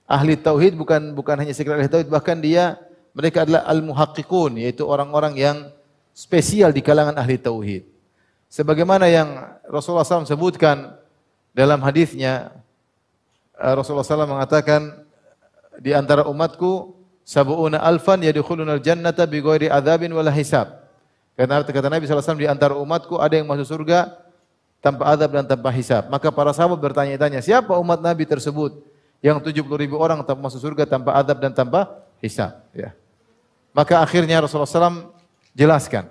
Ahli tauhid bukan hanya sekedar ahli tauhid, bahkan mereka adalah al-muhaqqiqun, yaitu orang-orang yang spesial di kalangan ahli tauhid. Sebagaimana yang Rasulullah SAW sebutkan dalam hadisnya, Rasulullah SAW mengatakan di antara umatku sab'una alfan yadkhuluna al-jannata bighairi adzabin wala hisab. Kata Nabi SAW, di antara umatku ada yang masuk surga tanpa azab dan tanpa hisab. Maka para sahabat bertanya-tanya, siapa umat Nabi tersebut yang 70.000 orang masuk surga tanpa azab dan tanpa hisab? Ya. Maka akhirnya Rasulullah SAW jelaskan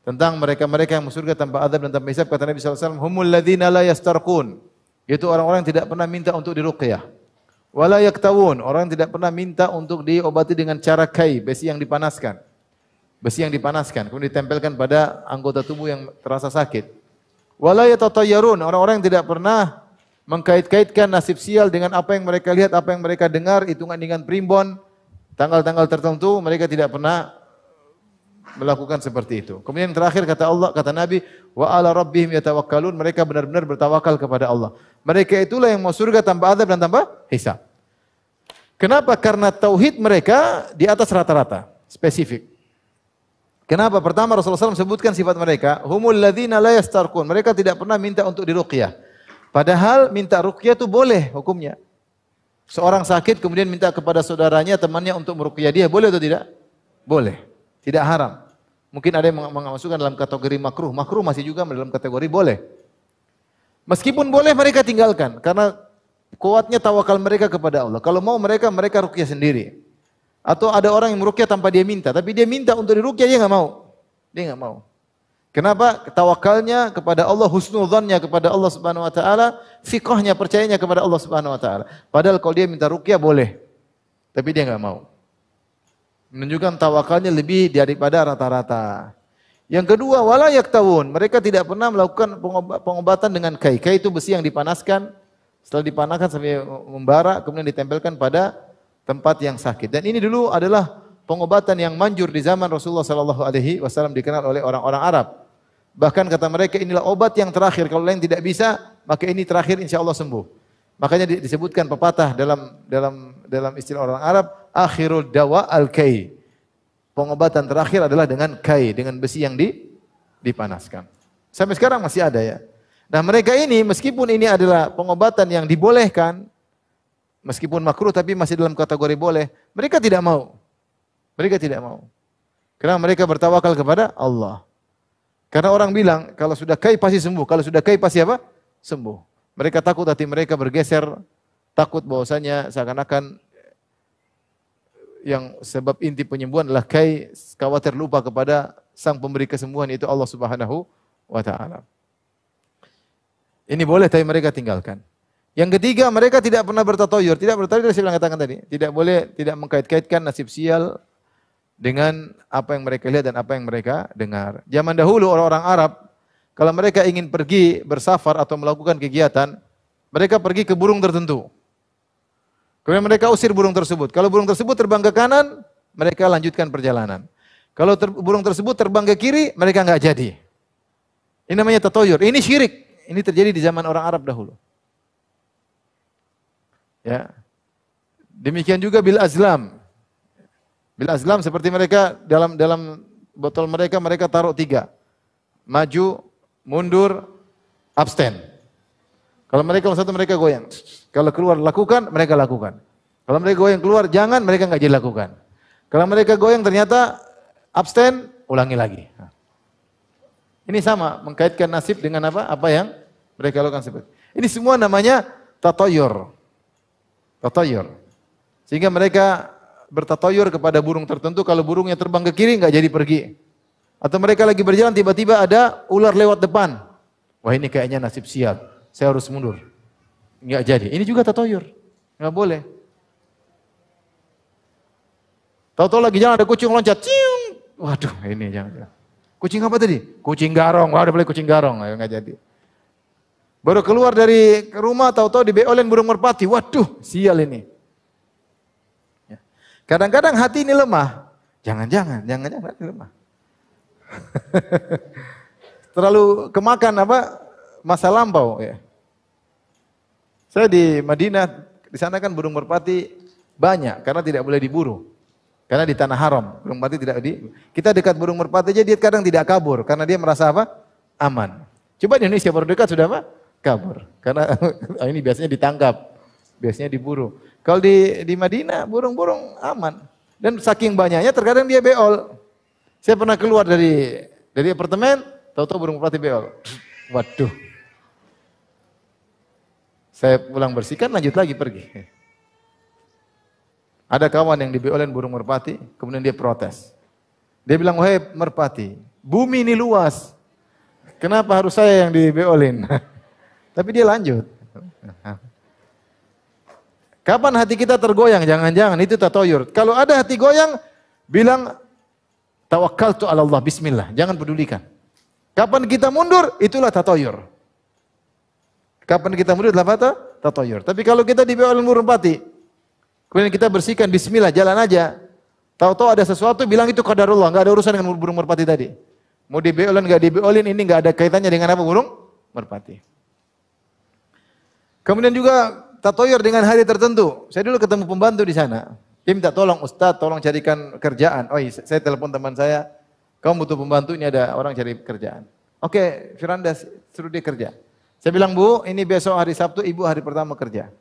tentang mereka-mereka yang masuk surga tanpa azab dan tanpa hisab. Kata Nabi SAW, humul ladzina la yastarqun. Itu orang-orang yang tidak pernah minta untuk diruqyah. Wala yaktawun, orang yang tidak pernah minta untuk diobati dengan cara kai, besi yang dipanaskan. Besi yang dipanaskan, kemudian ditempelkan pada anggota tubuh yang terasa sakit. Wala yatatayyarun, orang-orang yang tidak pernah mengkait-kaitkan nasib sial dengan apa yang mereka lihat, apa yang mereka dengar, hitungan primbon, tanggal-tanggal tertentu, mereka tidak pernah melakukan seperti itu. Kemudian yang terakhir kata Nabi, wa ala rabbihim yatawakkalun, mereka benar-benar bertawakal kepada Allah. Mereka itulah yang mau surga tanpa azab dan tanpa hisab. Kenapa? Karena tauhid mereka di atas rata-rata, spesifik. Kenapa? Pertama Rasulullah SAW sebutkan sifat mereka, humul ladzina la yastarqun, mereka tidak pernah minta untuk diruqyah. Padahal minta ruqyah itu boleh hukumnya. Seorang sakit kemudian minta kepada saudaranya, temannya untuk meruqyah dia, boleh atau tidak? Boleh. Tidak haram. Mungkin ada yang memasukkan dalam kategori makruh. Makruh masih juga dalam kategori boleh. Meskipun boleh mereka tinggalkan. Karena kuatnya tawakal mereka kepada Allah. Kalau mau mereka ruqyah sendiri. Atau ada orang yang meruqyah tanpa dia minta. Tapi dia minta untuk diruqyah, dia enggak mau. Dia enggak mau. Kenapa? Tawakalnya kepada Allah, husnudzannya kepada Allah Subhanahu wa taala, fiqhnya, percayanya kepada Allah Subhanahu wa taala. Padahal kalau dia minta ruqyah boleh. Tapi dia enggak mau. Menunjukkan tawakalnya lebih daripada rata-rata. Yang kedua, wala yaktawun. Mereka tidak pernah melakukan pengobatan dengan kai. Kai itu besi yang dipanaskan. Setelah dipanaskan sampai membara, kemudian ditempelkan pada tempat yang sakit. Dan ini dulu adalah pengobatan yang manjur di zaman Rasulullah SAW, dikenal oleh orang-orang Arab. Bahkan kata mereka, inilah obat yang terakhir. Kalau lain tidak bisa, maka ini terakhir insya Allah sembuh. Makanya disebutkan pepatah dalam istilah orang Arab, akhirul dawa al-kai. Pengobatan terakhir adalah dengan kai, dengan besi yang dipanaskan. Sampai sekarang masih ada ya. Nah mereka ini, meskipun ini adalah pengobatan yang dibolehkan, meskipun makruh tapi masih dalam kategori boleh, mereka tidak mau. Mereka tidak mau. Karena mereka bertawakal kepada Allah. Karena orang bilang, kalau sudah kai pasti sembuh. Kalau sudah kai pasti apa? Sembuh. Mereka takut hati mereka bergeser, takut bahwasanya seakan-akan yang sebab inti penyembuhan adalah kai, khawatir lupa kepada sang pemberi kesembuhan, yaitu Allah Subhanahu wa taala. Ini boleh tapi mereka tinggalkan. Yang ketiga, mereka tidak pernah bertatoyur. Tidak bertatoyur, saya katakan tadi. Tidak boleh, tidak mengkait-kaitkan nasib sial dengan apa yang mereka lihat dan apa yang mereka dengar. Zaman dahulu orang-orang Arab, kalau mereka ingin pergi bersafar atau melakukan kegiatan, mereka pergi ke burung tertentu. Kemudian mereka usir burung tersebut. Kalau burung tersebut terbang ke kanan, mereka lanjutkan perjalanan. Kalau burung tersebut terbang ke kiri, mereka enggak jadi. Ini namanya tatoyur. Ini syirik. Ini terjadi di zaman orang Arab dahulu. Ya. Demikian juga bil azlam. Bil azlam seperti mereka dalam botol mereka taruh 3. Maju, mundur, abstain. Kalau mereka satu mereka goyang. Kalau keluar lakukan, mereka lakukan. Kalau mereka goyang keluar jangan, mereka enggak jadi lakukan. Kalau mereka goyang ternyata abstain, ulangi lagi. Ini sama, mengkaitkan nasib dengan apa? Apa yang mereka lakukan seperti. Ini semua namanya tatoyur. Tatoyur. Sehingga mereka bertatoyur kepada burung tertentu, kalau burungnya terbang ke kiri enggak jadi pergi. Atau mereka lagi berjalan tiba-tiba ada ular lewat depan. Wah ini kayaknya nasib sial, saya harus mundur. Enggak jadi. Ini juga tatoyur. Enggak boleh. Tahu-tahu lagi jalan ada kucing loncat. Ciung. Waduh ini jangan. Kucing apa tadi? Kucing garong. Wah udah boleh kucing garong. Enggak jadi. Baru keluar dari rumah tahu-tahu dibeolin burung merpati. Waduh sial ini. Kadang-kadang hati ini lemah. Jangan-jangan hati lemah. Terlalu kemakan apa? Masa lampau ya. Saya di Madinah, di sana kan burung merpati Banyak, karena tidak boleh diburu. Karena di tanah haram, burung merpati tidak kita dekat burung merpati aja dia kadang tidak kabur karena dia merasa apa? Aman. Coba di Indonesia baru dekat sudah apa? Kabur. Karena ini biasanya ditangkap, biasanya diburu. Kalau di Madinah burung-burung aman. Dan saking banyaknya terkadang dia beol. Saya pernah keluar dari apartemen, tahu-tahu burung merpati beol. Waduh. Saya pulang bersihkan lanjut lagi pergi. Ada kawan yang dibeolin burung merpati, kemudian dia protes. Dia bilang, "Wahai merpati, bumi ini luas. Kenapa harus saya yang dibeolin?" Tapi dia lanjut. Kapan hati kita tergoyang? Jangan-jangan itu tatoyur. Kalau ada hati goyang, bilang tawakkaltu ala Allah, bismillah. Jangan pedulikan. Kapan kita mundur, itulah tatoyur. Kapan kita mundur, itulah apa? Tatoyur. Tapi kalau kita dibeolin burung merpati, kemudian kita bersihkan, bismillah, jalan aja. Tahu-tahu ada sesuatu, bilang itu qadarullah, enggak ada urusan dengan burung merpati tadi. Mau dibeolin, enggak dibeolin, ini enggak ada kaitannya dengan apa burung merpati. Kemudian juga tatoyur dengan hari tertentu. Saya dulu ketemu pembantu di sana. Dia minta tolong, Ustaz, tolong carikan kerjaan. Oh, saya telepon teman saya, kamu butuh pembantu, ini ada orang cari kerjaan. Oke, Firanda, suruh dia kerja. Saya bilang, Bu, ini besok hari Sabtu, Ibu hari pertama kerja.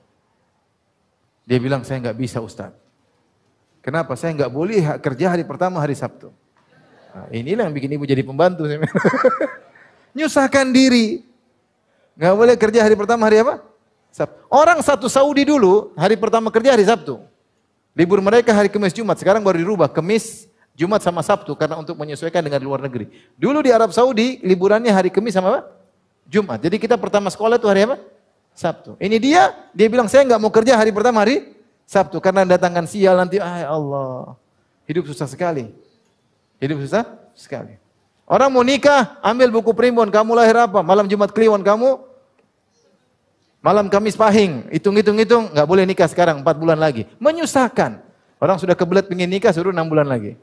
Dia bilang, saya enggak bisa Ustaz. Kenapa? Saya enggak boleh kerja hari pertama hari Sabtu. Nah, inilah yang bikin ibu jadi pembantu. Nyusahkan diri. Enggak boleh kerja hari pertama hari apa? Sabtu. Orang satu Saudi dulu, hari pertama kerja hari Sabtu. Libur mereka hari Kamis Jumat, sekarang baru dirubah. Kamis, Jumat sama Sabtu, karena untuk menyesuaikan dengan luar negeri. Dulu di Arab Saudi, liburannya hari Kamis sama apa? Jumat. Jadi kita pertama sekolah itu hari apa? Sabtu. Ini dia bilang saya enggak mau kerja hari pertama hari Sabtu karena datangkan sial nanti. Ya Allah, hidup susah sekali. Hidup susah sekali. Orang mau nikah, ambil buku primbon, kamu lahir apa? Malam Jumat Kliwon kamu, malam Kamis Pahing, hitung, enggak boleh nikah sekarang 4 bulan lagi. Menyusahkan. Orang sudah kebelet pengen nikah suruh 6 bulan lagi.